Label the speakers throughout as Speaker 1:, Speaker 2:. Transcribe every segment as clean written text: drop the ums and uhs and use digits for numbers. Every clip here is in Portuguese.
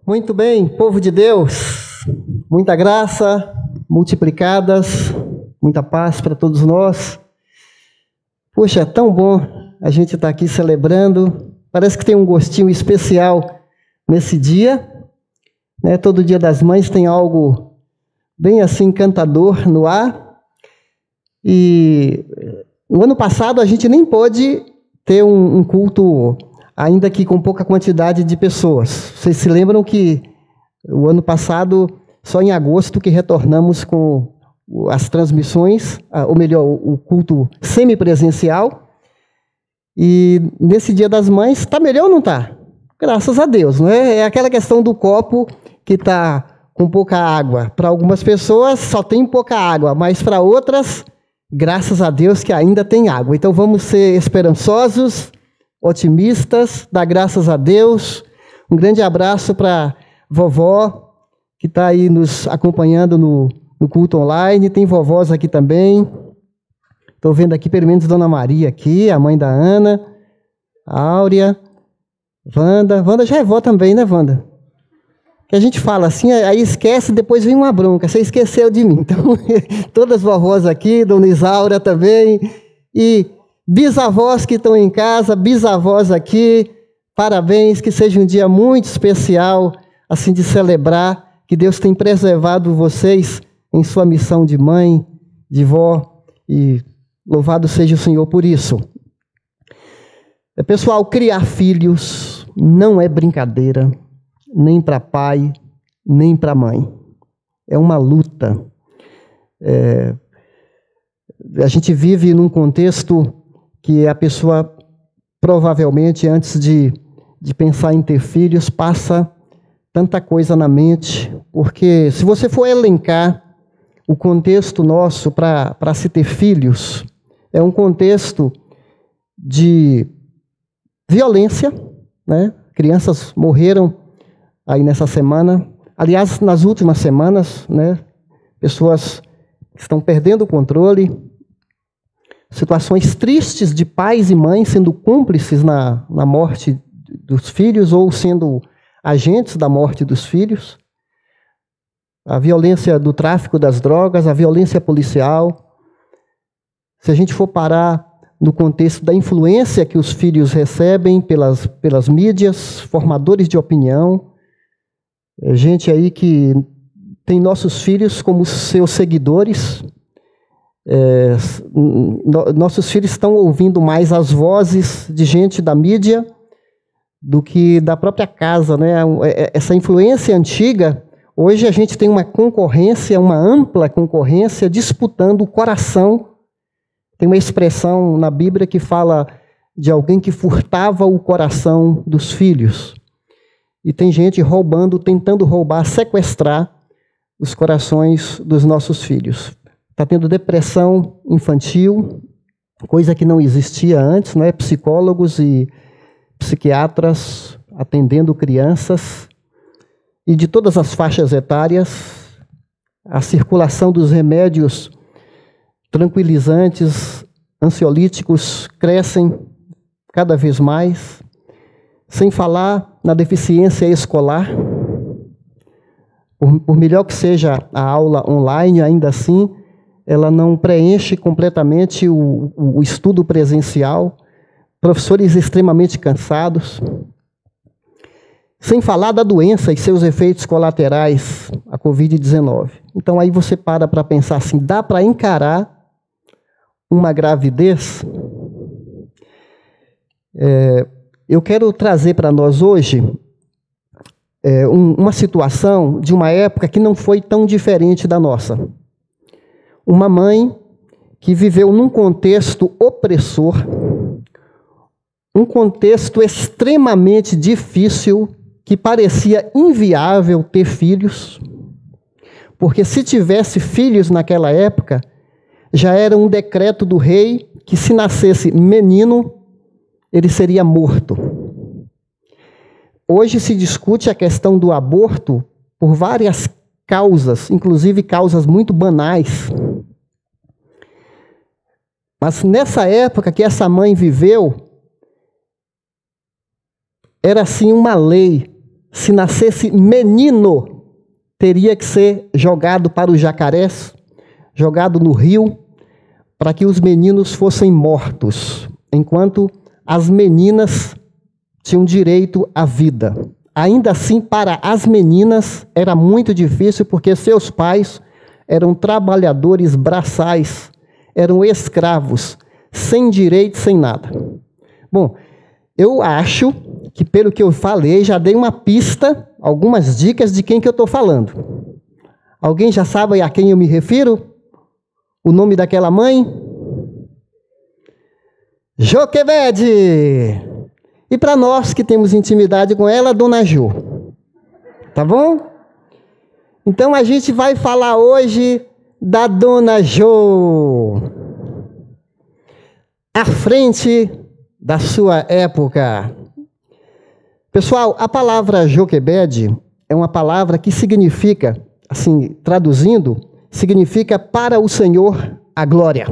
Speaker 1: Muito bem, povo de Deus, muita graça, multiplicadas, muita paz para todos nós. Puxa, é tão bom a gente estar aqui celebrando, parece que tem um gostinho especial nesse dia, né? Todo Dia das Mães tem algo bem assim encantador no ar. E no ano passado a gente nem pôde ter um culto, ainda que com pouca quantidade de pessoas. Vocês se lembram que o ano passado, só em agosto, que retornamos com as transmissões, ou melhor, o culto semipresencial. E nesse Dia das Mães, está melhor ou não está? Graças a Deus, não é? É aquela questão do copo que está com pouca água. Para algumas pessoas só tem pouca água, mas para outras, graças a Deus que ainda tem água. Então vamos ser esperançosos, otimistas, dar graças a Deus. Um grande abraço para vovó, que está aí nos acompanhando no culto online. Tem vovós aqui também. Estou vendo aqui pelo menos Dona Maria aqui, a mãe da Ana, a Áurea, Wanda. Wanda já é vó também, né, Wanda? Que a gente fala assim, aí esquece, depois vem uma bronca. Você esqueceu de mim. Então, todas as vovós aqui, Dona Isaura também, e bisavós que estão em casa, bisavós aqui, parabéns, que seja um dia muito especial, assim, de celebrar que Deus tem preservado vocês em sua missão de mãe, de vó, e louvado seja o Senhor por isso. Pessoal, criar filhos não é brincadeira, nem para pai, nem para mãe. É uma luta. A gente vive num contexto que a pessoa, provavelmente, antes de pensar em ter filhos, passa tanta coisa na mente, porque se você for elencar o contexto nosso para se ter filhos, é um contexto de violência, né? Crianças morreram aí nessa semana, aliás, nas últimas semanas, né? Pessoas estão perdendo o controle, situações tristes de pais e mães sendo cúmplices na morte dos filhos ou sendo agentes da morte dos filhos, a violência do tráfico das drogas, a violência policial. Se a gente for parar no contexto da influência que os filhos recebem pelas mídias, formadores de opinião, gente aí que tem nossos filhos como seus seguidores. Nossos filhos estão ouvindo mais as vozes de gente da mídia do que da própria casa, né? Essa influência antiga, hoje a gente tem uma concorrência, uma ampla concorrência, disputando o coração. Tem uma expressão na Bíblia que fala de alguém que furtava o coração dos filhos. E tem gente roubando, tentando roubar, sequestrar os corações dos nossos filhos. Está tendo depressão infantil, coisa que não existia antes, não é? Psicólogos e psiquiatras atendendo crianças, e de todas as faixas etárias. A circulação dos remédios tranquilizantes, ansiolíticos, crescem cada vez mais, sem falar na deficiência escolar. Por melhor que seja a aula online, ainda assim, ela não preenche completamente o estudo presencial, professores extremamente cansados, sem falar da doença e seus efeitos colaterais, a Covid-19. Então aí você para pensar assim, dá para encarar uma gravidez? Eu quero trazer para nós hoje uma situação de uma época que não foi tão diferente da nossa. Uma mãe que viveu num contexto opressor, um contexto extremamente difícil, que parecia inviável ter filhos, porque se tivesse filhos naquela época, já era um decreto do rei que se nascesse menino, ele seria morto. Hoje se discute a questão do aborto por várias causas, inclusive causas muito banais. Mas nessa época que essa mãe viveu, era assim uma lei se nascesse menino, teria que ser jogado para os jacarés, jogado no rio, para que os meninos fossem mortos, enquanto as meninas tinham direito à vida. Ainda assim, para as meninas era muito difícil, porque seus pais eram trabalhadores braçais, eram escravos, sem direito, sem nada. Bom, eu acho que, pelo que eu falei, já dei uma pista, algumas dicas de quem que eu estou falando. Alguém já sabe a quem eu me refiro? O nome daquela mãe? Joquebede! E para nós que temos intimidade com ela, Dona Jo. Tá bom? Então a gente vai falar hoje da Dona Jo. À frente da sua época. Pessoal, a palavra Joquebede é uma palavra que significa, assim, traduzindo, significa para o Senhor a glória.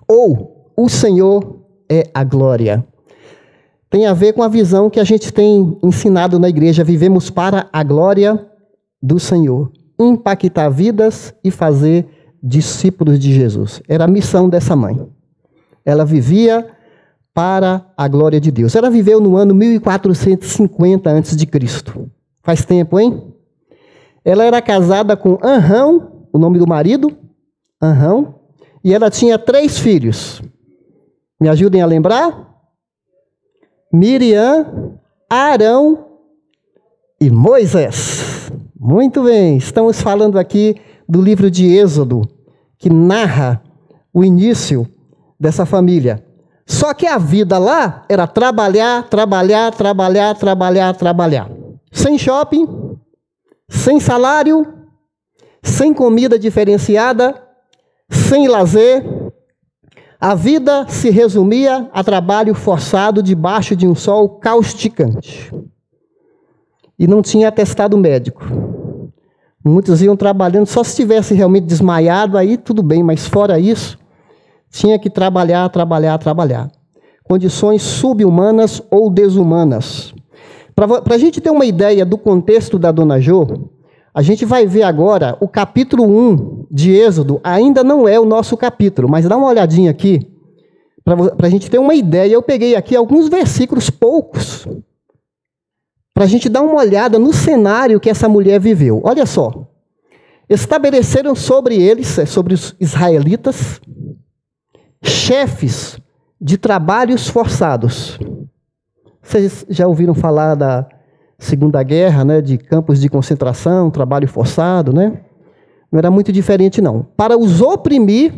Speaker 1: Ou o Senhor é a glória. Tem a ver com a visão que a gente tem ensinado na igreja. Vivemos para a glória do Senhor. Impactar vidas e fazer discípulos de Jesus. Era a missão dessa mãe. Ela vivia para a glória de Deus. Ela viveu no ano 1450 a.C. Faz tempo, hein? Ela era casada com Anrão, o nome do marido, Anrão, e ela tinha 3 filhos. Me ajudem a lembrar? Miriam, Arão e Moisés. Muito bem, estamos falando aqui do livro de Êxodo, que narra o início dessa família. Só que a vida lá era trabalhar, trabalhar, trabalhar, trabalhar, trabalhar. Sem shopping, sem salário, sem comida diferenciada, sem lazer. A vida se resumia a trabalho forçado debaixo de um sol causticante. E não tinha atestado médico. Muitos iam trabalhando, só se tivesse realmente desmaiado, aí tudo bem, mas fora isso, tinha que trabalhar, trabalhar, trabalhar. Condições subhumanas ou desumanas. Para a gente ter uma ideia do contexto da Dona Jo, a gente vai ver agora o capítulo 1 de Êxodo. Ainda não é o nosso capítulo, mas dá uma olhadinha aqui, para a gente ter uma ideia. Eu peguei aqui alguns versículos, poucos, para a gente dar uma olhada no cenário que essa mulher viveu. Olha só. Estabeleceram sobre eles, sobre os israelitas, chefes de trabalhos forçados. Vocês já ouviram falar da Segunda Guerra, né, de campos de concentração, trabalho forçado, né? Não era muito diferente, não. Para os oprimir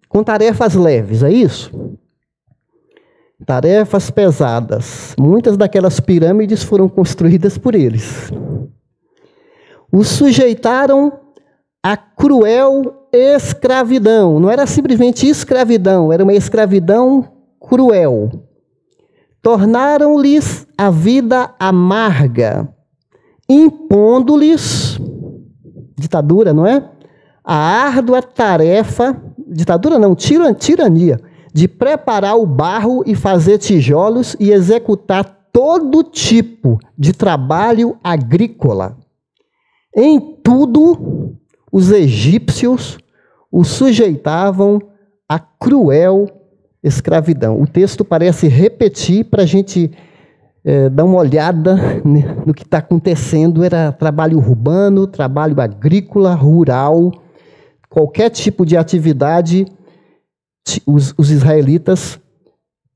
Speaker 1: com tarefas leves, é isso? Tarefas pesadas. Muitas daquelas pirâmides foram construídas por eles. Os sujeitaram a cruel escravidão. Não era simplesmente escravidão, era uma escravidão cruel. Tornaram-lhes a vida amarga, impondo-lhes, ditadura, não é? A árdua tarefa, ditadura não, tirania, de preparar o barro e fazer tijolos e executar todo tipo de trabalho agrícola. Em tudo, os egípcios os sujeitavam a cruel escravidão. O texto parece repetir para a gente dar uma olhada no que está acontecendo. Era trabalho urbano, trabalho agrícola, rural, qualquer tipo de atividade, os israelitas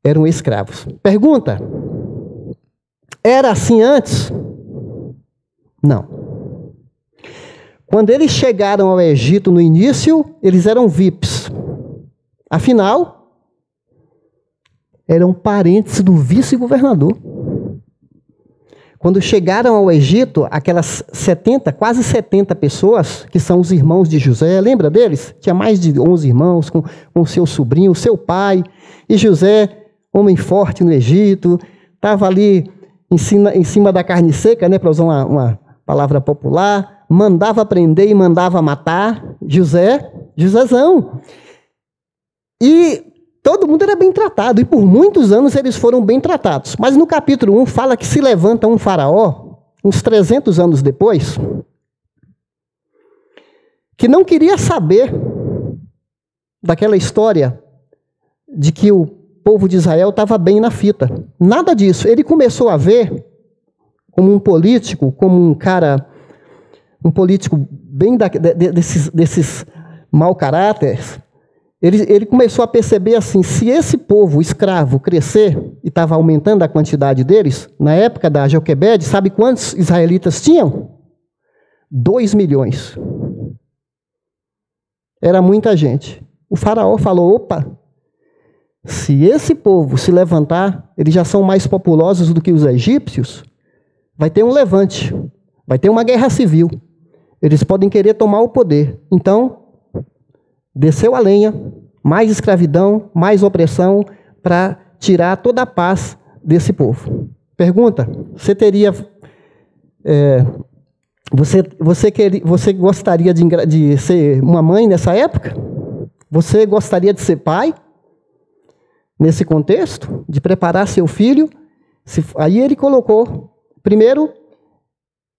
Speaker 1: eram escravos. Pergunta: era assim antes? Não. Quando eles chegaram ao Egito no início, eles eram VIPs. Afinal, eram parentes do vice-governador. Quando chegaram ao Egito, aquelas 70, quase 70 pessoas, que são os irmãos de José, lembra deles? Tinha mais de 11 irmãos, com seu sobrinho, seu pai. E José, homem forte no Egito, estava ali em cima da carne seca, né, para usar uma palavra popular, mandava prender e mandava matar. Josézão. E todo mundo era bem tratado, e por muitos anos eles foram bem tratados. Mas no capítulo 1 fala que se levanta um faraó, uns 300 anos depois, que não queria saber daquela história de que o povo de Israel estava bem na fita. Nada disso. Ele começou a ver como um político, como um cara, um político bem desses mau caráteres. Ele começou a perceber assim, se esse povo escravo crescer, e estava aumentando a quantidade deles, na época da Joquebede, sabe quantos israelitas tinham? 2 milhões. Era muita gente. O faraó falou, opa, se esse povo se levantar, eles já são mais populosos do que os egípcios, vai ter um levante, vai ter uma guerra civil. Eles podem querer tomar o poder. Então, desceu a lenha, mais escravidão, mais opressão, para tirar toda a paz desse povo. Pergunta, você teria... Você gostaria de ser uma mãe nessa época? Você gostaria de ser pai? Nesse contexto, de preparar seu filho? Aí ele colocou, primeiro,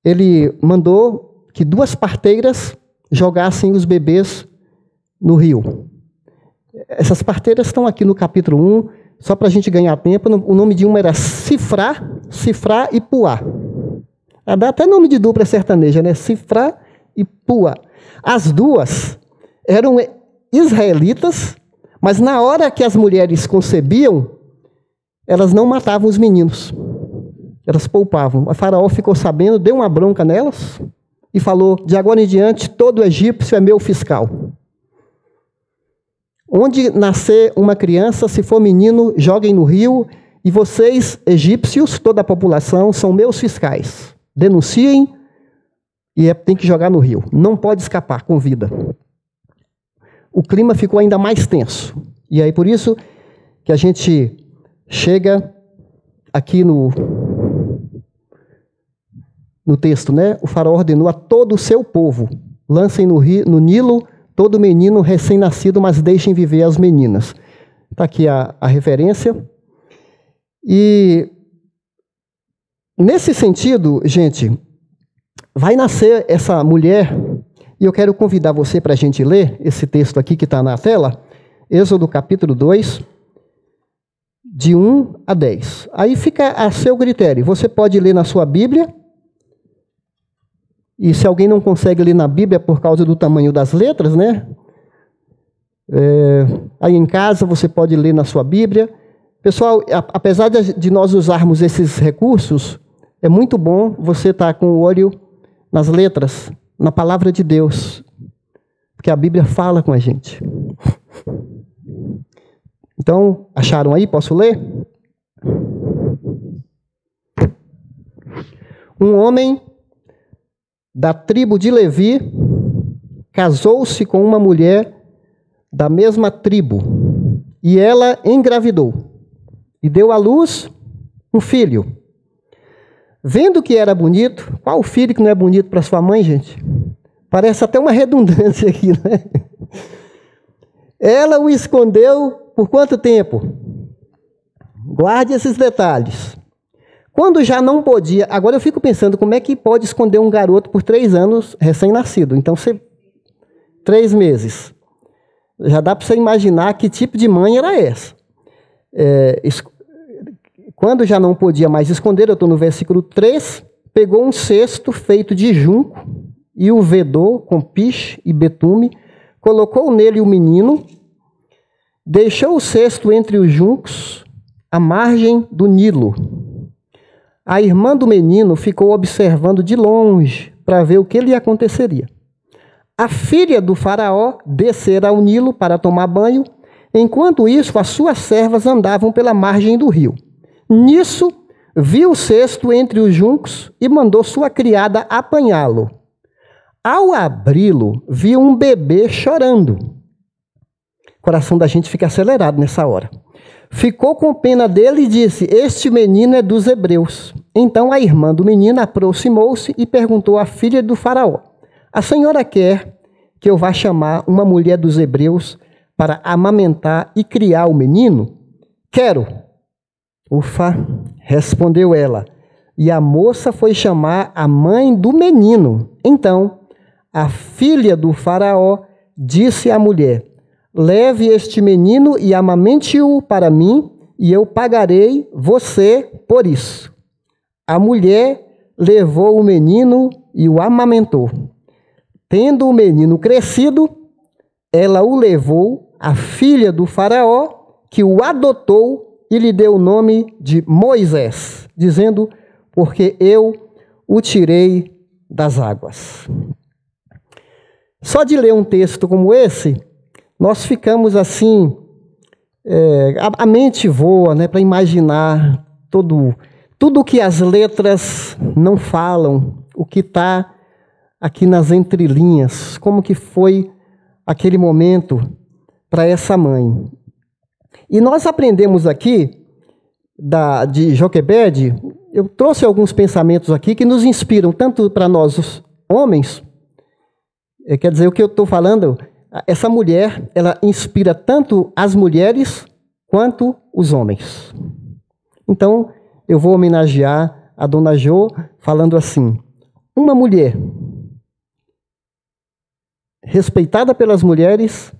Speaker 1: ele mandou que 2 parteiras jogassem os bebês no rio. Essas parteiras estão aqui no capítulo 1, só para a gente ganhar tempo. O nome de uma era Sifrá e Puá. Dá até nome de dupla sertaneja, né? Sifrá e Puá. As duas eram israelitas, mas na hora que as mulheres concebiam, elas não matavam os meninos. Elas poupavam. O faraó ficou sabendo, deu uma bronca nelas e falou, de agora em diante, todo egípcio é meu fiscal. Onde nascer uma criança, se for menino, joguem no rio, e vocês, egípcios, toda a população, são meus fiscais. Denunciem e tem que jogar no rio. Não pode escapar com vida. O clima ficou ainda mais tenso. E aí, por isso que a gente chega aqui no texto, né? O faraó ordenou a todo o seu povo, lancem no Nilo todo menino recém-nascido, mas deixem viver as meninas. Está aqui a referência. E nesse sentido, gente, vai nascer essa mulher, e eu quero convidar você para a gente ler esse texto aqui que está na tela, Êxodo capítulo 2, de 1 a 10. Aí fica a seu critério. Você pode ler na sua Bíblia, e se alguém não consegue ler na Bíblia por causa do tamanho das letras, né? Aí em casa você pode ler na sua Bíblia. Pessoal, apesar de nós usarmos esses recursos, é muito bom você estar com o olho nas letras, na palavra de Deus, porque a Bíblia fala com a gente. Então, acharam aí? Posso ler? Um homem da tribo de Levi casou-se com uma mulher da mesma tribo, e ela engravidou e deu à luz um filho. Vendo que era bonito, qual filho que não é bonito para sua mãe, gente? Parece até uma redundância aqui, né? Ela o escondeu por quanto tempo? Guarde esses detalhes. Quando já não podia... Agora eu fico pensando, como é que pode esconder um garoto por 3 anos recém-nascido? Então, 3 meses. Já dá para você imaginar que tipo de mãe era essa. Quando já não podia mais esconder, eu estou no versículo 3, pegou um cesto feito de junco e o vedou com piche e betume, colocou nele o menino, deixou o cesto entre os juncos, à margem do Nilo. A irmã do menino ficou observando de longe para ver o que lhe aconteceria. A filha do faraó descera ao Nilo para tomar banho, enquanto isso as suas servas andavam pela margem do rio. Nisso, viu o cesto entre os juncos e mandou sua criada apanhá-lo. Ao abri-lo, viu um bebê chorando. O coração da gente fica acelerado nessa hora. Ficou com pena dele e disse, este menino é dos hebreus. Então a irmã do menino aproximou-se e perguntou à filha do faraó, a senhora quer que eu vá chamar uma mulher dos hebreus para amamentar e criar o menino? Quero. Ufa, respondeu ela. E a moça foi chamar a mãe do menino. Então, a filha do faraó disse à mulher: leve este menino e amamente-o para mim, e eu pagarei você por isso. A mulher levou o menino e o amamentou. Tendo o menino crescido, ela o levou à filha do faraó, que o adotou e lhe deu o nome de Moisés, dizendo: porque eu o tirei das águas. Só de ler um texto como esse, nós ficamos assim, a mente voa, né, para imaginar tudo que as letras não falam, o que está aqui nas entrelinhas, como que foi aquele momento para essa mãe. E nós aprendemos aqui, de Joquebede, eu trouxe alguns pensamentos aqui que nos inspiram, tanto para nós os homens, quer dizer, o que eu estou falando, essa mulher, ela inspira tanto as mulheres quanto os homens. Então, eu vou homenagear a Dona Jo falando assim: uma mulher respeitada pelas mulheres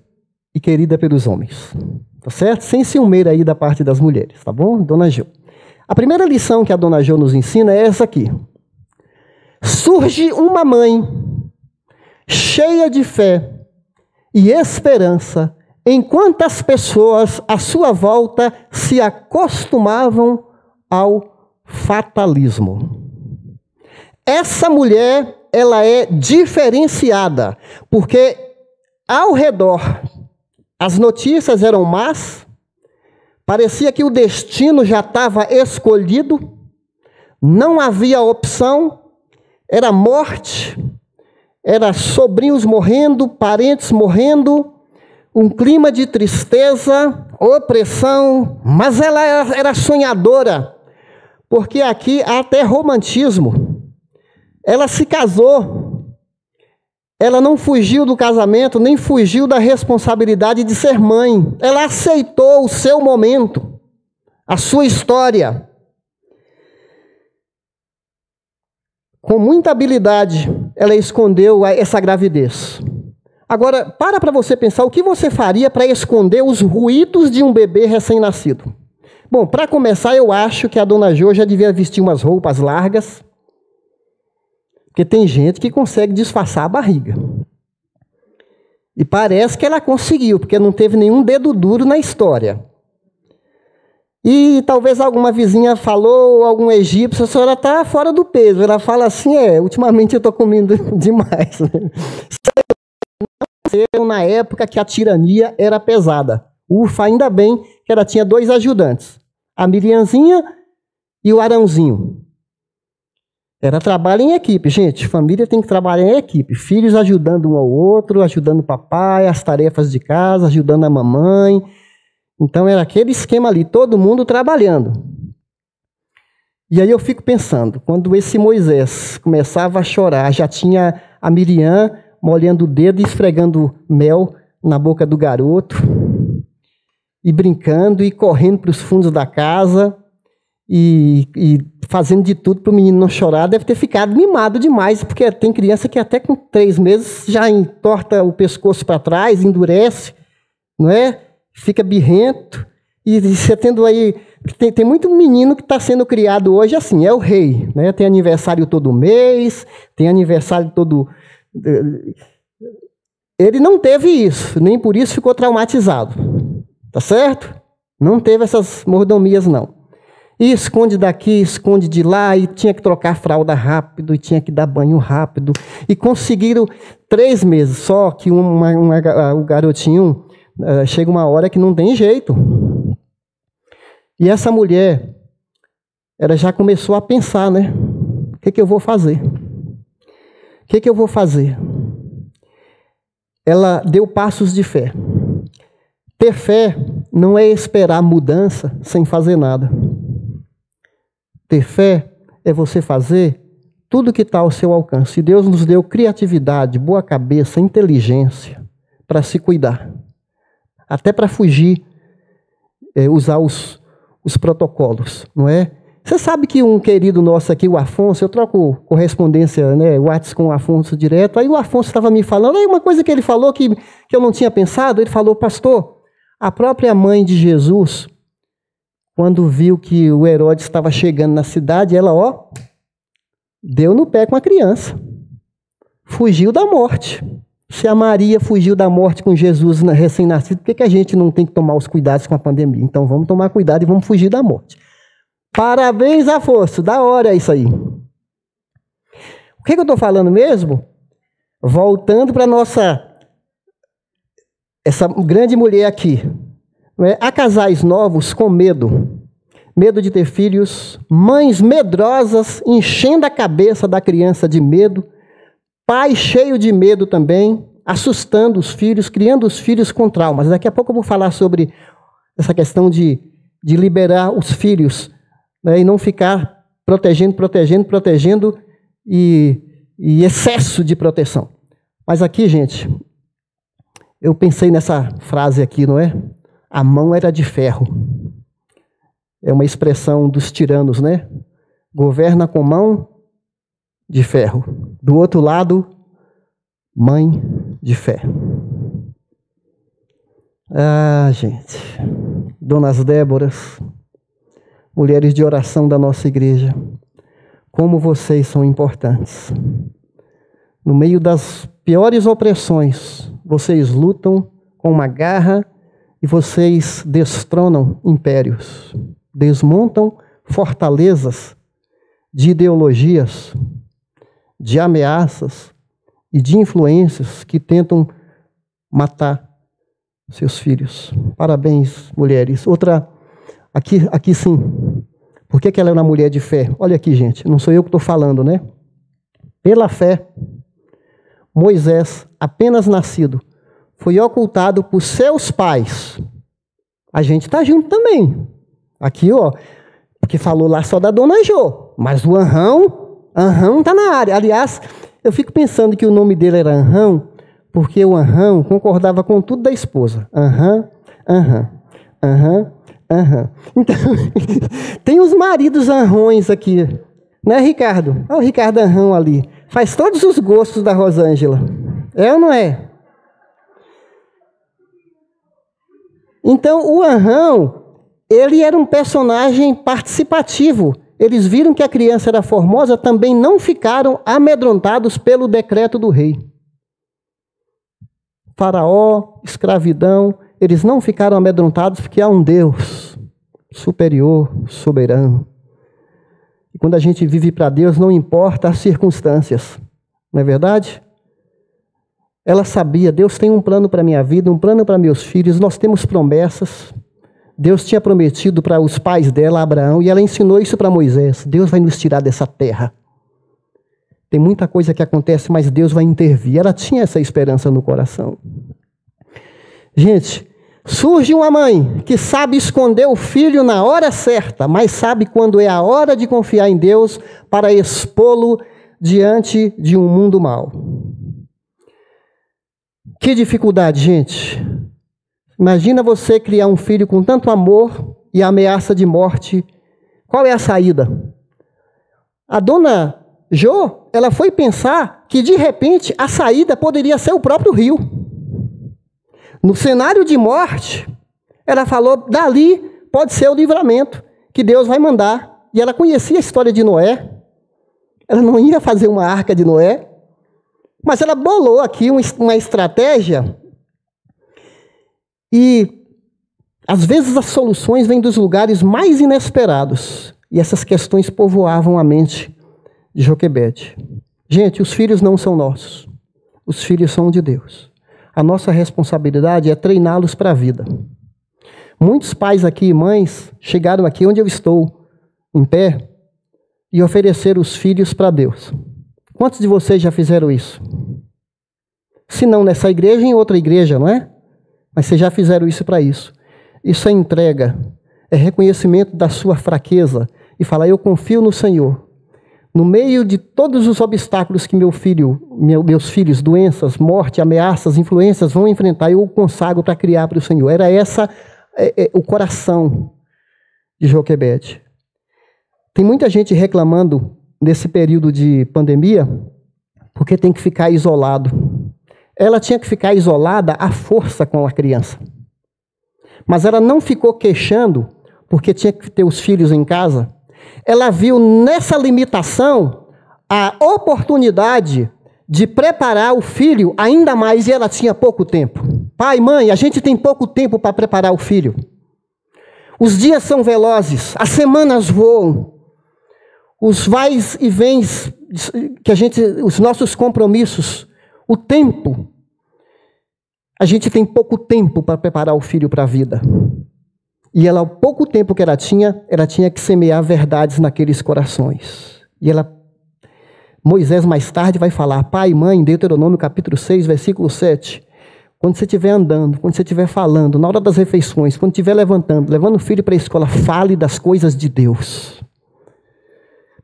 Speaker 1: e querida pelos homens. Tá certo? Sem ciumeira aí da parte das mulheres, tá bom? Dona Jo. A primeira lição que a Dona Jo nos ensina é essa aqui. Surge uma mãe cheia de fé e esperança, enquanto as pessoas à sua volta se acostumavam ao fatalismo. Essa mulher, ela é diferenciada, porque ao redor as notícias eram más, parecia que o destino já estava escolhido, não havia opção, era morte, era sobrinhos morrendo, parentes morrendo, um clima de tristeza, opressão, mas ela era sonhadora, porque aqui há até romantismo. Ela se casou, ela não fugiu do casamento, nem fugiu da responsabilidade de ser mãe. Ela aceitou o seu momento, a sua história. Com muita habilidade, ela escondeu essa gravidez. Agora, para você pensar, o que você faria para esconder os ruídos de um bebê recém-nascido? Bom, para começar, eu acho que a Dona Jo já devia vestir umas roupas largas, porque tem gente que consegue disfarçar a barriga. E parece que ela conseguiu, porque não teve nenhum dedo duro na história. E talvez alguma vizinha falou, algum egípcio, a senhora está fora do peso. Ela fala assim, ultimamente eu estou comendo demais. Na época que a tirania era pesada. Ufa, ainda bem que ela tinha 2 ajudantes. A Miriamzinha e o Arãozinho. Era trabalho em equipe, gente. Família tem que trabalhar em equipe. Filhos ajudando um ao outro, ajudando o papai, as tarefas de casa, ajudando a mamãe. Então era aquele esquema ali, todo mundo trabalhando. E aí eu fico pensando, quando esse Moisés começava a chorar, já tinha a Miriam molhando o dedo e esfregando mel na boca do garoto, e brincando e correndo para os fundos da casa, e fazendo de tudo para o menino não chorar. Deve ter ficado mimado demais, porque tem criança que até com 3 meses já entorta o pescoço para trás, endurece, não é? Fica birrento. E você tendo aí... Tem muito menino que está sendo criado hoje assim, é o rei, né? Tem aniversário todo mês, tem aniversário todo... Ele não teve isso, nem por isso ficou traumatizado. Tá certo? Não teve essas mordomias, não. E esconde daqui, esconde de lá, e tinha que trocar fralda rápido, e tinha que dar banho rápido. E conseguiram 3 meses, só que o garotinho, chega uma hora que não tem jeito. E essa mulher, ela já começou a pensar, né? O que eu vou fazer? O que eu vou fazer? Ela deu passos de fé. Ter fé não é esperar mudança sem fazer nada. Ter fé é você fazer tudo que está ao seu alcance. E Deus nos deu criatividade, boa cabeça, inteligência para se cuidar. até para fugir, usar os protocolos, não é? Você sabe que um querido nosso aqui, o Afonso, eu troco correspondência, né, WhatsApp com o Afonso direto, aí o Afonso estava me falando, aí uma coisa que ele falou que eu não tinha pensado, ele falou, pastor, a própria mãe de Jesus, quando viu que o Herodes estava chegando na cidade, ela, deu no pé com a criança, fugiu da morte. Se a Maria fugiu da morte com Jesus recém-nascido, por que a gente não tem que tomar os cuidados com a pandemia? Então vamos tomar cuidado e vamos fugir da morte. Parabéns, Afonso, da hora isso aí. O que eu estou falando mesmo? Voltando para essa grande mulher aqui. Há casais novos com medo de ter filhos, mães medrosas enchendo a cabeça da criança de medo, pai cheio de medo também, assustando os filhos, criando os filhos com traumas. Daqui a pouco eu vou falar sobre essa questão de liberar os filhos, né, e não ficar protegendo e excesso de proteção. Mas aqui, gente, eu pensei nessa frase aqui, não é? A mão era de ferro. É uma expressão dos tiranos, né? Governa com mão de ferro. Do outro lado, mãe de fé. Ah, gente. Donas Déboras, mulheres de oração da nossa igreja, como vocês são importantes. No meio das piores opressões, vocês lutam com uma garra e vocês destronam impérios, desmontam fortalezas de ideologias, de ameaças e de influências que tentam matar seus filhos. Parabéns, mulheres. Outra, aqui sim. Por que ela é uma mulher de fé? Olha aqui, gente, não sou eu que estou falando, né? Pela fé, Moisés, apenas nascido, foi ocultado por seus pais. A gente está junto também. Aqui, porque falou lá só da dona Jô, mas o Anrão está na área. Aliás, eu fico pensando que o nome dele era Anrão, porque o Anrão concordava com tudo da esposa. Então, tem os maridos Anrões aqui, né, Ricardo? Olha o Ricardo Anrão ali. Faz todos os gostos da Rosângela. É ou não é? Então, o Anrão, ele era um personagem participativo. Eles viram que a criança era formosa, também não ficaram amedrontados pelo decreto do rei. Faraó, escravidão, eles não ficaram amedrontados porque há um Deus superior, soberano. E quando a gente vive para Deus, não importa as circunstâncias, não é verdade? Ela sabia, Deus tem um plano para a minha vida, um plano para meus filhos, nós temos promessas. Deus tinha prometido para os pais dela, Abraão, e ela ensinou isso para Moisés. Deus vai nos tirar dessa terra. Tem muita coisa que acontece, mas Deus vai intervir. Ela tinha essa esperança no coração. Gente, surge uma mãe que sabe esconder o filho na hora certa, mas sabe quando é a hora de confiar em Deus para expô-lo diante de um mundo mau. Que dificuldade, gente. Imagina você criar um filho com tanto amor e ameaça de morte. Qual é a saída? A dona Jô, ela foi pensar que, de repente, a saída poderia ser o próprio rio. No cenário de morte, ela falou, dali pode ser o livramento que Deus vai mandar. E ela conhecia a história de Noé. Ela não ia fazer uma arca de Noé, mas ela bolou aqui uma estratégia. E, às vezes, as soluções vêm dos lugares mais inesperados. E essas questões povoavam a mente de Joquebede. Gente, os filhos não são nossos. Os filhos são de Deus. A nossa responsabilidade é treiná-los para a vida. Muitos pais aqui e mães chegaram aqui onde eu estou, em pé, e ofereceram os filhos para Deus. Quantos de vocês já fizeram isso? Se não nessa igreja, em outra igreja, não é? Mas vocês já fizeram isso para isso. Isso é entrega, é reconhecimento da sua fraqueza e falar, eu confio no Senhor. No meio de todos os obstáculos que meus filhos, doenças, morte, ameaças, influências vão enfrentar, eu o consagro para criar para o Senhor. Era essa o coração de Joquebede. Tem muita gente reclamando nesse período de pandemia porque tem que ficar isolado. Ela tinha que ficar isolada à força com a criança. Mas ela não ficou queixando porque tinha que ter os filhos em casa. Ela viu nessa limitação a oportunidade de preparar o filho ainda mais, e ela tinha pouco tempo. Pai, mãe, a gente tem pouco tempo para preparar o filho. Os dias são velozes, as semanas voam, os vais e vens, os nossos compromissos, o tempo. A gente tem pouco tempo para preparar o filho para a vida. E ela, o pouco tempo que ela tinha que semear verdades naqueles corações. E Moisés mais tarde vai falar, pai e mãe, Deuteronômio capítulo 6, versículo 7, quando você estiver andando, quando você estiver falando, na hora das refeições, quando estiver levando o filho para a escola, fale das coisas de Deus.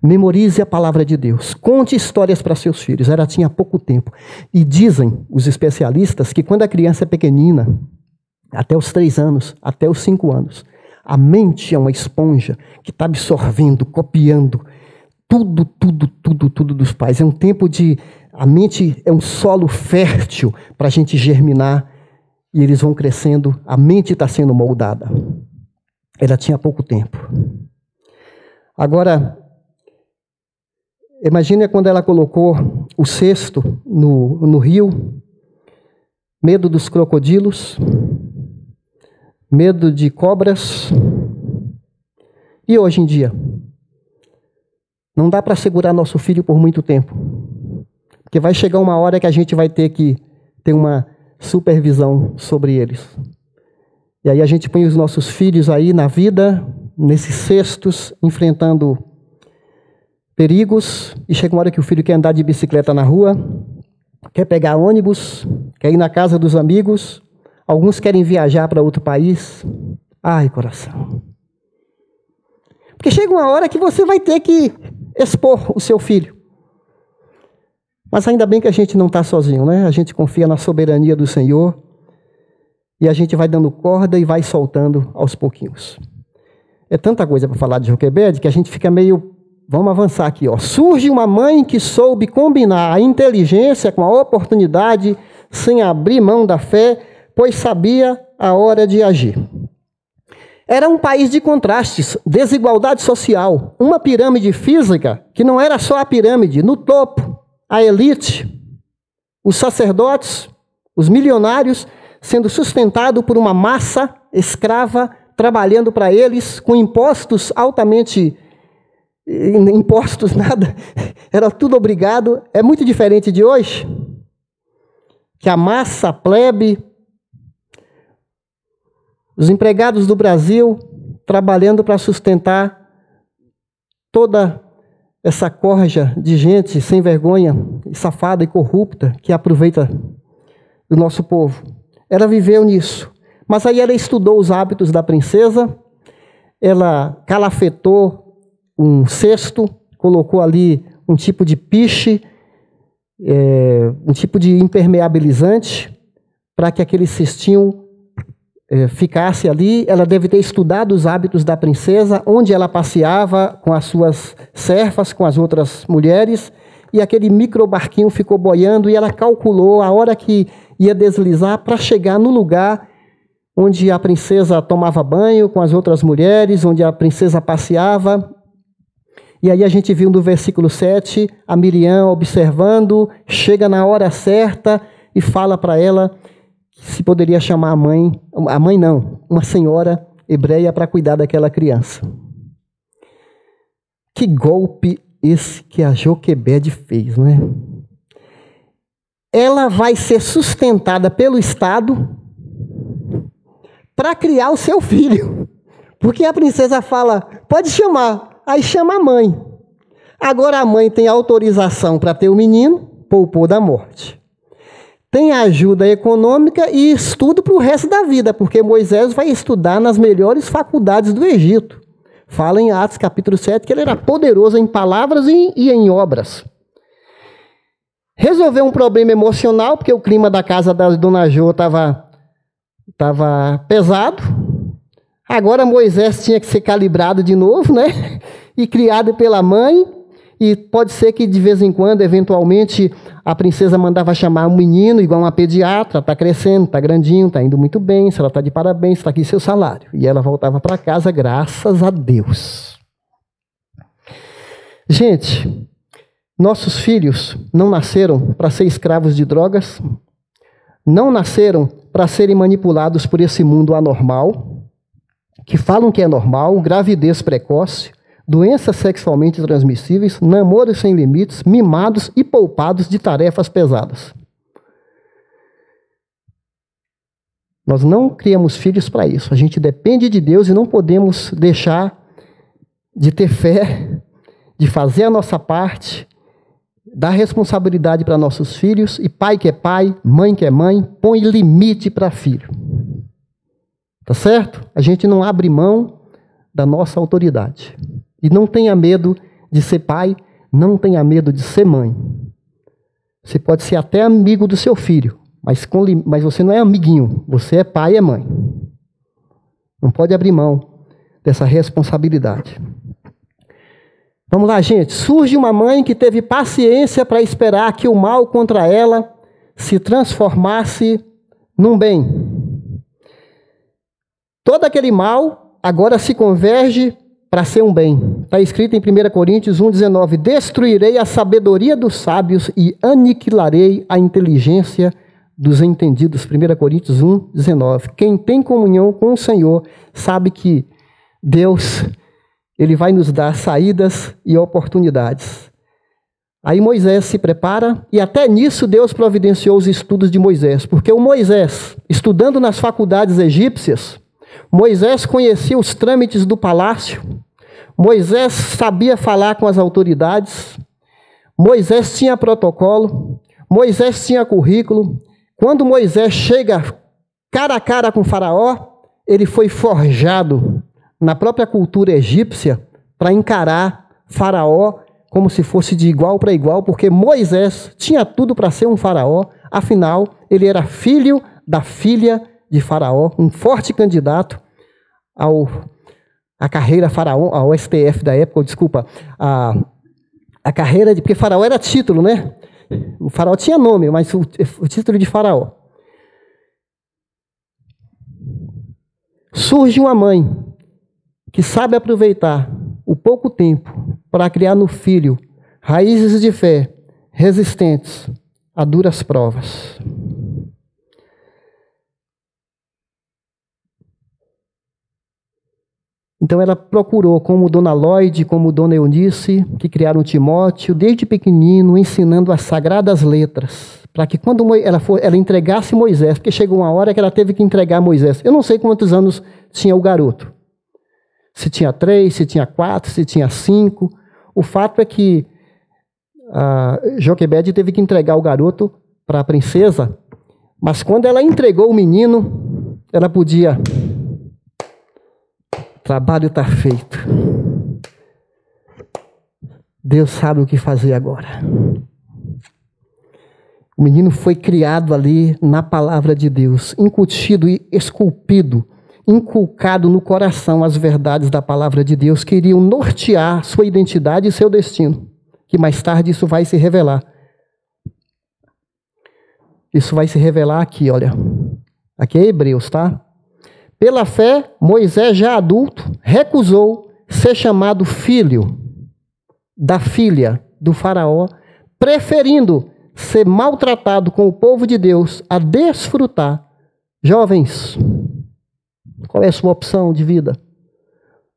Speaker 1: Memorize a palavra de Deus. Conte histórias para seus filhos. Ela tinha pouco tempo. E dizem os especialistas que quando a criança é pequenina, até os 3 anos, até os 5 anos, a mente é uma esponja que está absorvendo, copiando tudo dos pais. É um tempo a mente é um solo fértil para a gente germinar e eles vão crescendo, a mente está sendo moldada. Ela tinha pouco tempo. Agora, imagine quando ela colocou o cesto no rio, medo dos crocodilos, medo de cobras. E hoje em dia? Não dá para segurar nosso filho por muito tempo. Porque vai chegar uma hora que a gente vai ter que ter uma supervisão sobre eles. E aí a gente põe os nossos filhos aí na vida, nesses cestos, enfrentando perigos. E chega uma hora que o filho quer andar de bicicleta na rua, quer pegar ônibus, quer ir na casa dos amigos. Alguns querem viajar para outro país. Ai, coração. Porque chega uma hora que você vai ter que expor o seu filho. Mas ainda bem que a gente não está sozinho, né? A gente confia na soberania do Senhor e a gente vai dando corda e vai soltando aos pouquinhos. É tanta coisa para falar de Joquebede que a gente fica meio... Vamos avançar aqui, ó. Surge uma mãe que soube combinar a inteligência com a oportunidade sem abrir mão da fé, pois sabia a hora de agir. Era um país de contrastes, desigualdade social, uma pirâmide física que não era só a pirâmide, no topo, a elite, os sacerdotes, os milionários, sendo sustentado por uma massa escrava, trabalhando para eles, com impostos altamente... Impostos nada, era tudo obrigado. É muito diferente de hoje, que a massa, a plebe, os empregados do Brasil trabalhando para sustentar toda essa corja de gente sem vergonha, safada e corrupta que aproveita do nosso povo. Ela viveu nisso. Mas aí ela estudou os hábitos da princesa, ela calafetou um cesto, colocou ali um tipo de piche, um tipo de impermeabilizante, para que aquele cestinho ficasse ali. Ela deve ter estudado os hábitos da princesa, onde ela passeava com as suas servas, com as outras mulheres, e aquele microbarquinho ficou boiando, e ela calculou a hora que ia deslizar para chegar no lugar onde a princesa tomava banho com as outras mulheres, onde a princesa passeava. E aí a gente viu no versículo 7, a Miriam observando, chega na hora certa e fala para ela se poderia chamar a mãe não, uma senhora hebreia para cuidar daquela criança. Que golpe esse que a Joquebede fez, não é? Ela vai ser sustentada pelo Estado para criar o seu filho. Porque a princesa fala, pode chamar. Aí chama a mãe. Agora a mãe tem autorização para ter o menino, poupou da morte. Tem ajuda econômica e estudo para o resto da vida, porque Moisés vai estudar nas melhores faculdades do Egito. Fala em Atos capítulo 7 que ele era poderoso em palavras e em obras. Resolveu um problema emocional, porque o clima da casa da dona Jo estava pesado. Agora Moisés tinha que ser calibrado de novo, né? E criado pela mãe. E pode ser que de vez em quando, eventualmente, a princesa mandava chamar um menino, igual uma pediatra, está crescendo, está grandinho, está indo muito bem, se ela está de parabéns, está aqui seu salário. E ela voltava para casa, graças a Deus. Gente, nossos filhos não nasceram para ser escravos de drogas, não nasceram para serem manipulados por esse mundo anormal, que falam que é normal, gravidez precoce, doenças sexualmente transmissíveis, namoros sem limites, mimados e poupados de tarefas pesadas. Nós não criamos filhos para isso. A gente depende de Deus e não podemos deixar de ter fé, de fazer a nossa parte, dar responsabilidade para nossos filhos, e pai que é pai, mãe que é mãe, põe limite para filho. Tá certo? A gente não abre mão da nossa autoridade. E não tenha medo de ser pai, não tenha medo de ser mãe. Você pode ser até amigo do seu filho, mas você não é amiguinho, você é pai e é mãe. Não pode abrir mão dessa responsabilidade. Vamos lá, gente. Surge uma mãe que teve paciência para esperar que o mal contra ela se transformasse num bem. Todo aquele mal agora se converge para ser um bem. Está escrito em 1 Coríntios 1,19: destruirei a sabedoria dos sábios e aniquilarei a inteligência dos entendidos. 1 Coríntios 1,19. Quem tem comunhão com o Senhor sabe que Deus, Ele vai nos dar saídas e oportunidades. Aí Moisés se prepara, e até nisso Deus providenciou os estudos de Moisés, porque o Moisés, estudando nas faculdades egípcias, Moisés conhecia os trâmites do palácio, Moisés sabia falar com as autoridades, Moisés tinha protocolo, Moisés tinha currículo. Quando Moisés chega cara a cara com Faraó, ele foi forjado na própria cultura egípcia para encarar Faraó como se fosse de igual para igual, porque Moisés tinha tudo para ser um faraó, afinal, ele era filho da filha de Faraó, um forte candidato à carreira faraó, ao STF da época, desculpa, a carreira de... Porque Faraó era título, né? O Faraó tinha nome, mas o título de Faraó. Surge uma mãe que sabe aproveitar o pouco tempo para criar no filho raízes de fé resistentes a duras provas. Então ela procurou, como Dona Lloyd, como Dona Eunice, que criaram Timóteo, desde pequenino, ensinando as sagradas letras, para que quando ela entregasse Moisés, porque chegou uma hora que ela teve que entregar Moisés. Eu não sei quantos anos tinha o garoto. Se tinha 3, se tinha 4, se tinha 5. O fato é que Joquebede teve que entregar o garoto para a princesa, mas quando ela entregou o menino, ela podia... O trabalho está feito. Deus sabe o que fazer agora. O menino foi criado ali na palavra de Deus, incutido e esculpido, inculcado no coração as verdades da palavra de Deus, que iriam nortear sua identidade e seu destino, que mais tarde isso vai se revelar. Isso vai se revelar aqui, olha. Aqui é Hebreus, tá? Pela fé, Moisés, já adulto, recusou ser chamado filho da filha do faraó, preferindo ser maltratado com o povo de Deus a desfrutar. Jovens, qual é a sua opção de vida?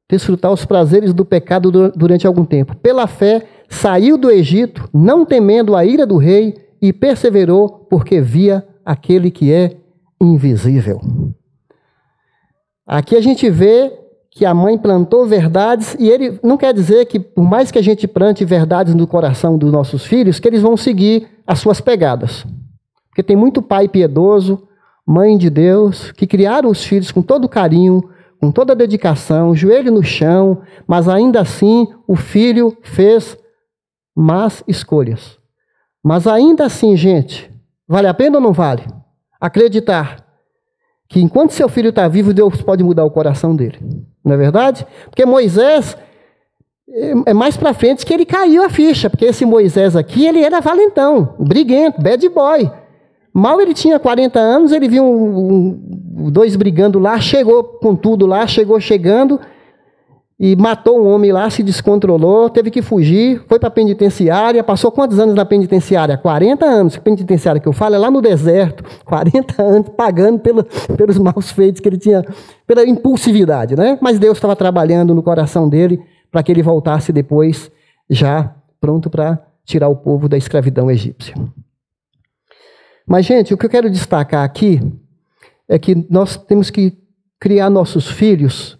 Speaker 1: Desfrutar os prazeres do pecado durante algum tempo. Pela fé, saiu do Egito, não temendo a ira do rei, e perseverou porque via aquele que é invisível. Aqui a gente vê que a mãe plantou verdades, e ele não quer dizer que, por mais que a gente plante verdades no coração dos nossos filhos, que eles vão seguir as suas pegadas. Porque tem muito pai piedoso, mãe de Deus, que criaram os filhos com todo carinho, com toda a dedicação, joelho no chão, mas ainda assim o filho fez más escolhas. Mas ainda assim, gente, vale a pena ou não vale? Acreditar que enquanto seu filho está vivo, Deus pode mudar o coração dele. Não é verdade? Porque Moisés, é mais para frente que ele caiu a ficha, porque esse Moisés aqui, ele era valentão, briguento, bad boy. Mal ele tinha 40 anos, ele viu dois brigando lá, chegou com tudo lá, chegando e matou um homem lá, se descontrolou, teve que fugir, foi para a penitenciária, passou quantos anos na penitenciária? 40 anos. A penitenciária que eu falo é lá no deserto, 40 anos pagando pelos maus feitos que ele tinha, pela impulsividade, né? Mas Deus estava trabalhando no coração dele para que ele voltasse depois já pronto para tirar o povo da escravidão egípcia. Mas, gente, o que eu quero destacar aqui é que nós temos que criar nossos filhos,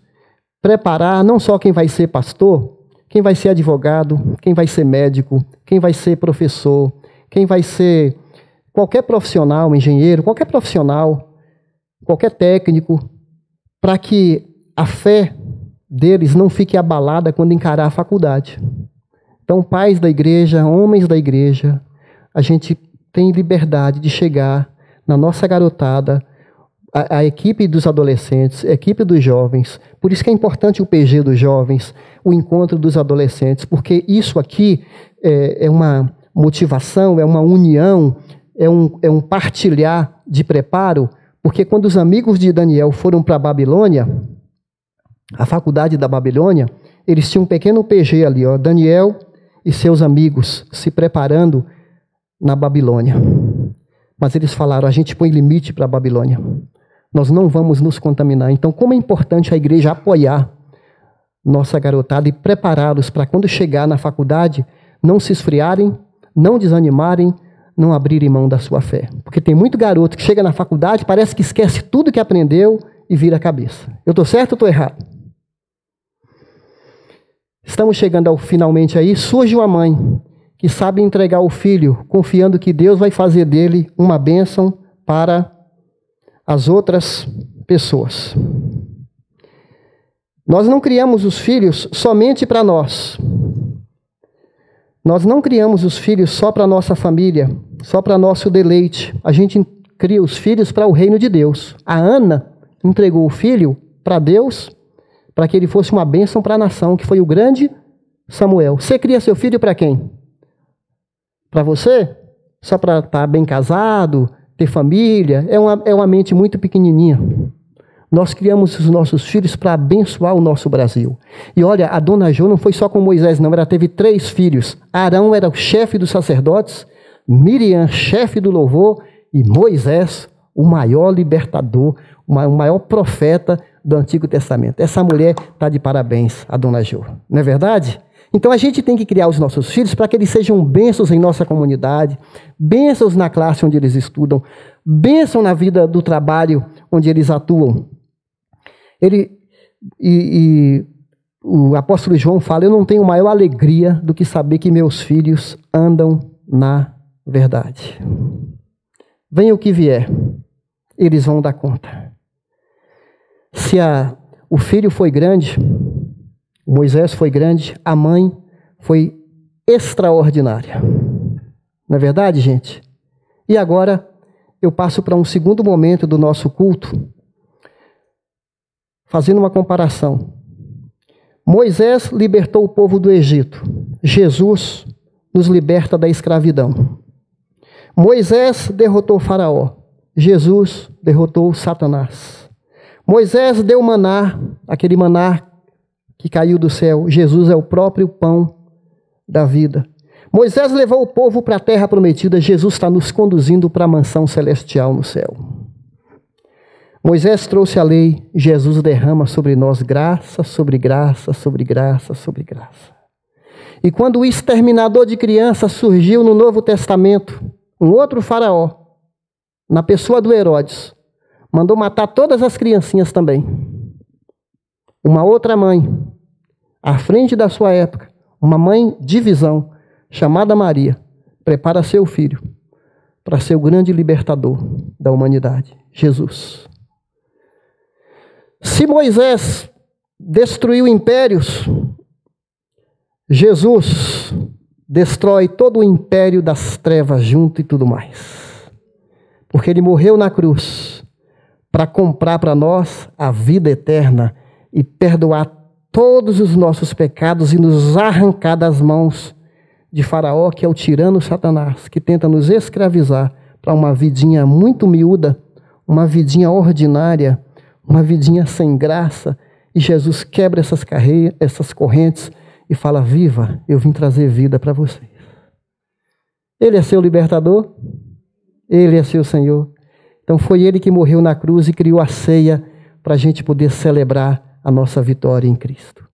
Speaker 1: preparar não só quem vai ser pastor, quem vai ser advogado, quem vai ser médico, quem vai ser professor, quem vai ser qualquer profissional, engenheiro, qualquer profissional, qualquer técnico, para que a fé deles não fique abalada quando encarar a faculdade. Então, pais da igreja, homens da igreja, a gente tem liberdade de chegar na nossa garotada, a equipe dos adolescentes, a equipe dos jovens. Por isso que é importante o PG dos jovens, o encontro dos adolescentes, porque isso aqui é uma motivação, é uma união, é um partilhar de preparo, porque quando os amigos de Daniel foram para a Babilônia, a faculdade da Babilônia, eles tinham um pequeno PG ali, ó, Daniel e seus amigos se preparando na Babilônia. Mas eles falaram, a gente põe limite para a Babilônia. Nós não vamos nos contaminar. Então, como é importante a igreja apoiar nossa garotada e prepará-los para quando chegar na faculdade, não se esfriarem, não desanimarem, não abrirem mão da sua fé. Porque tem muito garoto que chega na faculdade, parece que esquece tudo que aprendeu e vira a cabeça. Eu estou certo ou estou errado? Estamos chegando ao finalmente aí, surge uma mãe que sabe entregar o filho, confiando que Deus vai fazer dele uma bênção para as outras pessoas. Nós não criamos os filhos somente para nós. Nós não criamos os filhos só para a nossa família, só para nosso deleite. A gente cria os filhos para o reino de Deus. A Ana entregou o filho para Deus, para que ele fosse uma bênção para a nação, que foi o grande Samuel. Você cria seu filho para quem? Para você? Só para estar bem casado, ter família? É uma mente muito pequenininha. Nós criamos os nossos filhos para abençoar o nosso Brasil. E olha, a dona Jo não foi só com Moisés, não. Ela teve 3 filhos. Arão era o chefe dos sacerdotes, Miriam, chefe do louvor, e Moisés, o maior libertador, o maior profeta do Antigo Testamento. Essa mulher está de parabéns, a dona Jo. Não é verdade? Então a gente tem que criar os nossos filhos para que eles sejam bênçãos em nossa comunidade, bênçãos na classe onde eles estudam, bênção na vida do trabalho onde eles atuam. O apóstolo João fala, eu não tenho maior alegria do que saber que meus filhos andam na verdade. Venha o que vier, eles vão dar conta. Se o filho foi grande, Moisés foi grande, a mãe foi extraordinária. Não é verdade, gente? E agora eu passo para um segundo momento do nosso culto, fazendo uma comparação. Moisés libertou o povo do Egito. Jesus nos liberta da escravidão. Moisés derrotou Faraó. Jesus derrotou Satanás. Moisés deu maná, aquele maná que caiu do céu. Jesus é o próprio pão da vida. Moisés levou o povo para a terra prometida. Jesus está nos conduzindo para a mansão celestial no céu. Moisés trouxe a lei. Jesus derrama sobre nós graça, sobre graça, sobre graça, sobre graça. E quando o exterminador de crianças surgiu no Novo Testamento, um outro faraó, na pessoa do Herodes, mandou matar todas as criancinhas também. Uma outra mãe, à frente da sua época, uma mãe de visão, chamada Maria, prepara seu filho para ser o grande libertador da humanidade, Jesus. Se Moisés destruiu impérios, Jesus destrói todo o império das trevas junto e tudo mais. Porque ele morreu na cruz para comprar para nós a vida eterna e perdoar todos os nossos pecados e nos arrancar das mãos de Faraó, que é o tirano Satanás, que tenta nos escravizar para uma vidinha muito miúda, uma vidinha ordinária, uma vidinha sem graça. E Jesus quebra essas correntes e fala: viva, eu vim trazer vida para vocês. Ele é seu libertador, ele é seu Senhor. Então foi ele que morreu na cruz e criou a ceia para a gente poder celebrar a nossa vitória em Cristo.